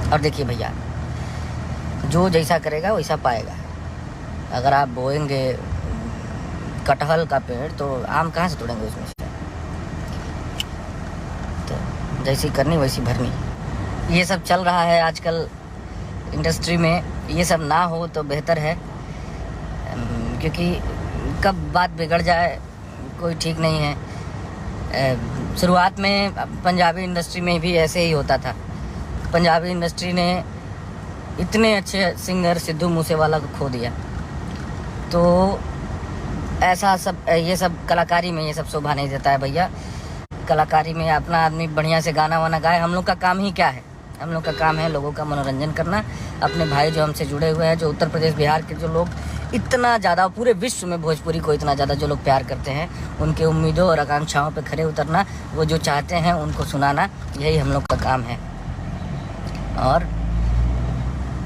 और देखिए भैया, जो जैसा करेगा वैसा पाएगा। अगर आप बोएंगे कटहल का पेड़ तो आम कहाँ से तोड़ेंगे उसमें से? तो जैसी करनी वैसी भरनी। ये सब चल रहा है आजकल इंडस्ट्री में, ये सब ना हो तो बेहतर है, क्योंकि कब बात बिगड़ जाए कोई ठीक नहीं है। शुरुआत में पंजाबी इंडस्ट्री में भी ऐसे ही होता था। पंजाबी इंडस्ट्री ने इतने अच्छे सिंगर सिद्धू मूसेवाला को खो दिया। तो ऐसा सब, ये सब कलाकारी में ये सब शोभा नहीं देता है भैया। कलाकारी में अपना आदमी बढ़िया से गाना वाना गाए। हम लोग का काम ही क्या है? हम लोग का काम है लोगों का मनोरंजन करना। अपने भाई जो हमसे जुड़े हुए हैं, जो उत्तर प्रदेश बिहार के जो लोग इतना ज़्यादा, पूरे विश्व में भोजपुरी को इतना ज़्यादा जो लोग प्यार करते हैं, उनके उम्मीदों और आकांक्षाओं पे खरे उतरना, वो जो चाहते हैं उनको सुनाना, यही हम लोग का काम है। और